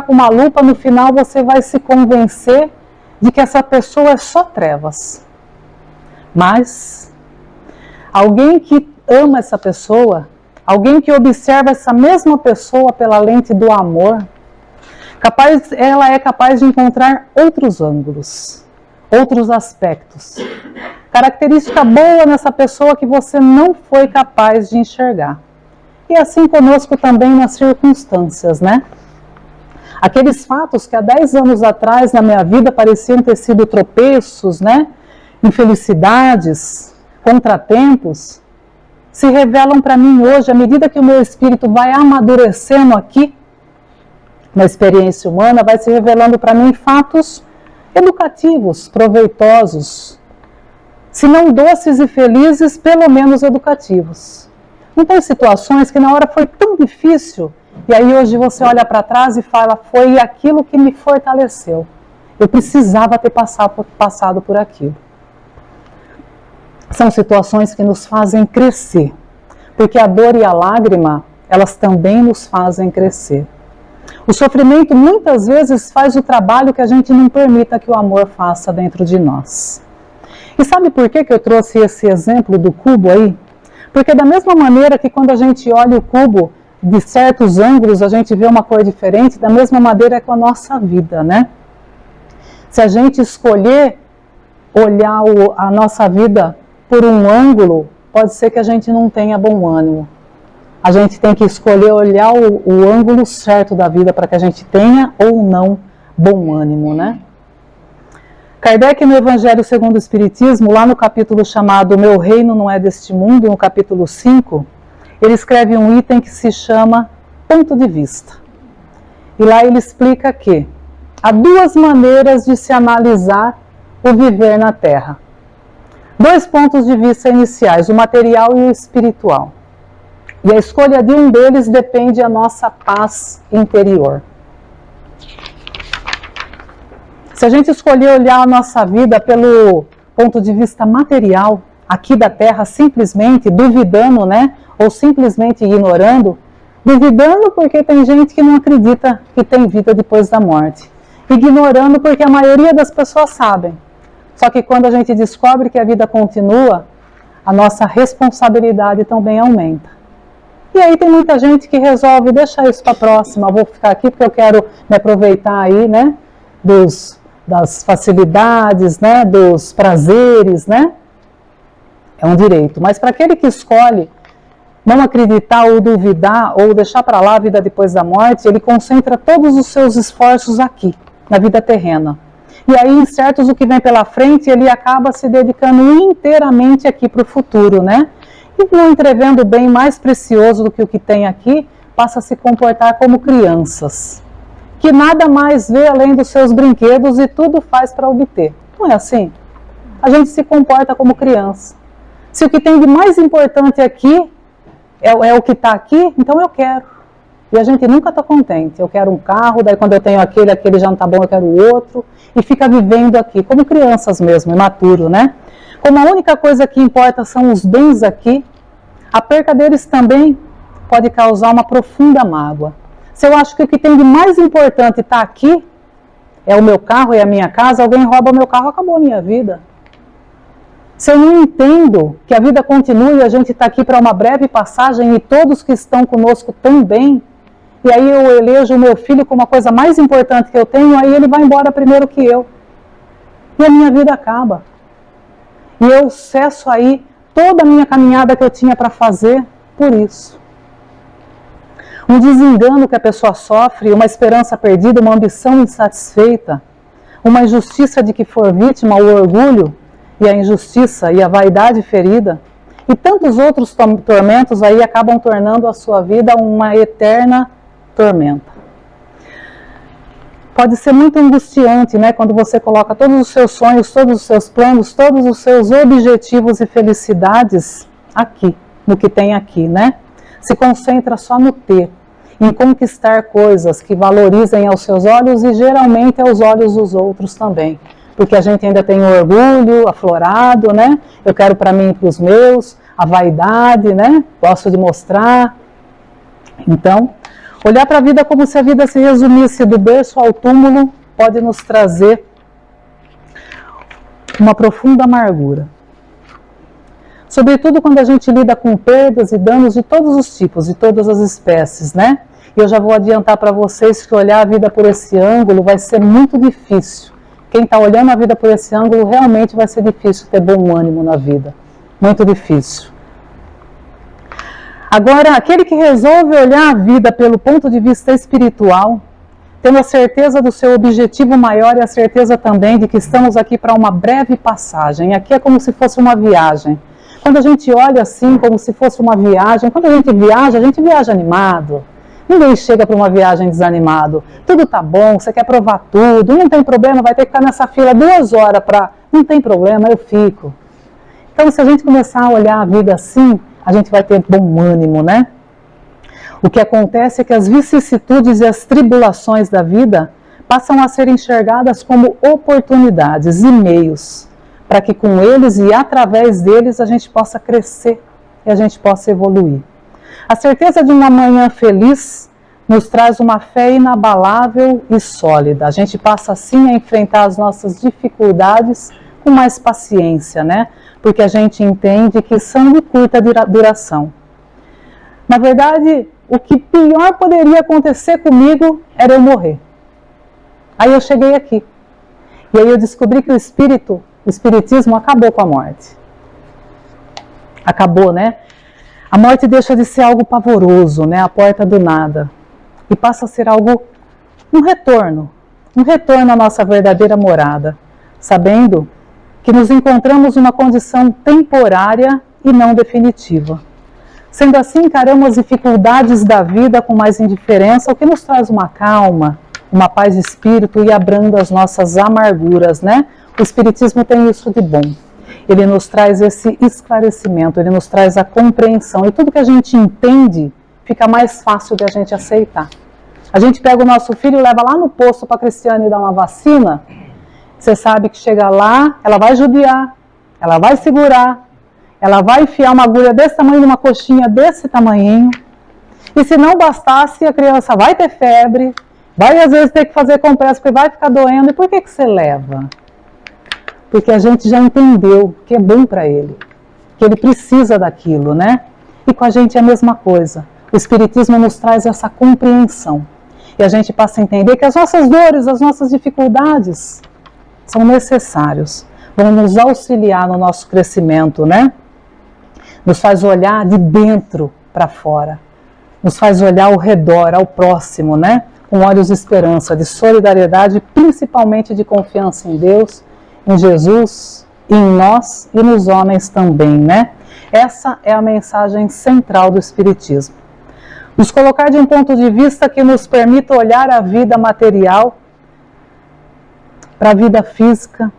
com uma lupa, no final você vai se convencer de que essa pessoa é só trevas. Mas alguém que ama essa pessoa, alguém que observa essa mesma pessoa pela lente do amor, ela é capaz de encontrar outros ângulos, outros aspectos. Característica boa nessa pessoa que você não foi capaz de enxergar. E assim conosco também nas circunstâncias, né? Aqueles fatos que há 10 anos atrás na minha vida pareciam ter sido tropeços, né? Infelicidades, contratempos, se revelam para mim hoje, à medida que o meu espírito vai amadurecendo aqui, na experiência humana, vai se revelando para mim fatos educativos, proveitosos, se não doces e felizes, pelo menos educativos. Não tem situações que na hora foi tão difícil, e aí hoje você olha para trás e fala, foi aquilo que me fortaleceu. Eu precisava ter passado por aquilo. São situações que nos fazem crescer, porque a dor e a lágrima, elas também nos fazem crescer. O sofrimento muitas vezes faz o trabalho que a gente não permita que o amor faça dentro de nós. E sabe por que eu trouxe esse exemplo do cubo aí? Porque da mesma maneira que quando a gente olha o cubo, de certos ângulos a gente vê uma cor diferente, da mesma maneira é com a nossa vida, né? Se a gente escolher olhar a nossa vida por um ângulo, pode ser que a gente não tenha bom ânimo. A gente tem que escolher olhar o ângulo certo da vida para que a gente tenha ou não bom ânimo, né? Kardec, no Evangelho segundo o Espiritismo, lá no capítulo chamado Meu Reino Não É Deste Mundo, no capítulo 5, ele escreve um item que se chama ponto de vista. E lá ele explica que há duas maneiras de se analisar o viver na Terra. Dois pontos de vista iniciais, o material e o espiritual. E a escolha de um deles depende da nossa paz interior. Se a gente escolher olhar a nossa vida pelo ponto de vista material, aqui da Terra, simplesmente duvidando, né? Ou simplesmente ignorando, duvidando porque tem gente que não acredita que tem vida depois da morte. Ignorando porque a maioria das pessoas sabem. Só que quando a gente descobre que a vida continua, a nossa responsabilidade também aumenta. E aí tem muita gente que resolve deixar isso para a próxima, vou ficar aqui porque eu quero me aproveitar aí, né, das facilidades, né, dos prazeres, né? É um direito. Mas para aquele que escolhe não acreditar ou duvidar ou deixar para lá a vida depois da morte, ele concentra todos os seus esforços aqui, na vida terrena. E aí, incertos o que vem pela frente, ele acaba se dedicando inteiramente aqui para o futuro, né? E não entrevendo o bem mais precioso do que o que tem aqui, passa a se comportar como crianças, que nada mais vê além dos seus brinquedos e tudo faz para obter. Não é assim? A gente se comporta como criança. Se o que tem de mais importante aqui é o que está aqui, então eu quero. E a gente nunca está contente. Eu quero um carro, daí quando eu tenho aquele já não está bom, eu quero o outro. E fica vivendo aqui, como crianças mesmo, imaturo, né? Como a única coisa que importa são os bens aqui, a perca deles também pode causar uma profunda mágoa. Se eu acho que o que tem de mais importante está aqui, é o meu carro e a minha casa, alguém rouba o meu carro, acabou a minha vida. Se eu não entendo que a vida continua e a gente está aqui para uma breve passagem e todos que estão conosco também, e aí eu elejo o meu filho como a coisa mais importante que eu tenho, aí ele vai embora primeiro que eu. E a minha vida acaba. E eu cesso aí toda a minha caminhada que eu tinha para fazer por isso. Um desengano que a pessoa sofre, uma esperança perdida, uma ambição insatisfeita, uma injustiça de que for vítima, o orgulho e a injustiça e a vaidade ferida, E tantos outros tormentos aí acabam tornando a sua vida uma eterna tormenta. Pode ser muito angustiante, né, quando você coloca todos os seus sonhos, todos os seus planos, todos os seus objetivos e felicidades aqui, no que tem aqui, né? Se concentra só no ter, em conquistar coisas que valorizem aos seus olhos e geralmente aos olhos dos outros também. Porque a gente ainda tem o orgulho aflorado, né? Eu quero para mim e para os meus, a vaidade, né? Gosto de mostrar. Então, olhar para a vida como se a vida se resumisse do berço ao túmulo pode nos trazer uma profunda amargura. Sobretudo quando a gente lida com perdas e danos de todos os tipos, de todas as espécies, né? E eu já vou adiantar para vocês que olhar a vida por esse ângulo vai ser muito difícil. Quem está olhando a vida por esse ângulo realmente vai ser difícil ter bom ânimo na vida. Muito difícil. Agora, aquele que resolve olhar a vida pelo ponto de vista espiritual, tendo a certeza do seu objetivo maior e a certeza também de que estamos aqui para uma breve passagem. Aqui é como se fosse uma viagem. Quando a gente olha assim, como se fosse uma viagem, quando a gente viaja animado. Ninguém chega para uma viagem desanimado. Tudo tá bom, você quer provar tudo, não tem problema, vai ter que ficar nessa fila 2 horas para... Não tem problema, eu fico. Então, se a gente começar a olhar a vida assim, a gente vai ter bom ânimo, né? O que acontece é que as vicissitudes e as tribulações da vida passam a ser enxergadas como oportunidades e meios para que com eles e através deles a gente possa crescer e a gente possa evoluir. A certeza de uma manhã feliz nos traz uma fé inabalável e sólida. A gente passa assim a enfrentar as nossas dificuldades com mais paciência, né? Porque a gente entende que são de curta duração. Na verdade, o que pior poderia acontecer comigo era eu morrer. Aí eu cheguei aqui. E aí eu descobri que o espiritismo acabou com a morte. Acabou, né? A morte deixa de ser algo pavoroso, né? A porta do nada. E passa a ser algo, um retorno à nossa verdadeira morada, sabendo que nos encontramos numa condição temporária e não definitiva. Sendo assim, encaramos as dificuldades da vida com mais indiferença, o que nos traz uma calma, uma paz de espírito e abranda as nossas amarguras, né? O Espiritismo tem isso de bom. Ele nos traz esse esclarecimento, ele nos traz a compreensão. E tudo que a gente entende fica mais fácil de a gente aceitar. A gente pega o nosso filho e leva lá no posto para a Cristiane dar uma vacina. Você sabe que chega lá, ela vai judiar, ela vai segurar, ela vai enfiar uma agulha desse tamanho numa coxinha desse tamanhinho. E se não bastasse, a criança vai ter febre, vai às vezes ter que fazer compressa porque vai ficar doendo. E por que você leva? Porque a gente já entendeu que é bom para ele, que ele precisa daquilo, né? E com a gente é a mesma coisa. O Espiritismo nos traz essa compreensão. E a gente passa a entender que as nossas dores, as nossas dificuldades são necessários. Vão nos auxiliar no nosso crescimento, né? Nos faz olhar de dentro para fora. Nos faz olhar ao redor, ao próximo, né? Com olhos de esperança, de solidariedade, principalmente de confiança em Deus, em Jesus, em nós e nos homens também, né? Essa é a mensagem central do Espiritismo. Nos colocar de um ponto de vista que nos permita olhar a vida material para a vida física,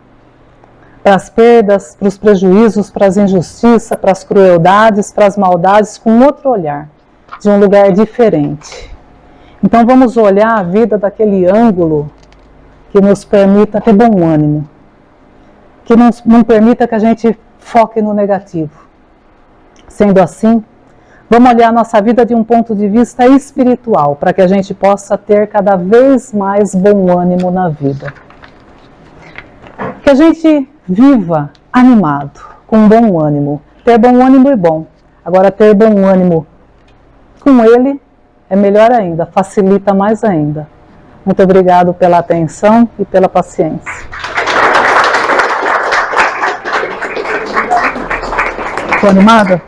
para as perdas, para os prejuízos, para as injustiças, para as crueldades, para as maldades, com outro olhar, de um lugar diferente. Então vamos olhar a vida daquele ângulo que nos permita ter bom ânimo, que não permita que a gente foque no negativo. Sendo assim, vamos olhar a nossa vida de um ponto de vista espiritual, para que a gente possa ter cada vez mais bom ânimo na vida. Que a gente viva animado, com bom ânimo. Ter bom ânimo é bom. Agora, ter bom ânimo com ele é melhor ainda, facilita mais ainda. Muito obrigado pela atenção e pela paciência. Estou animada?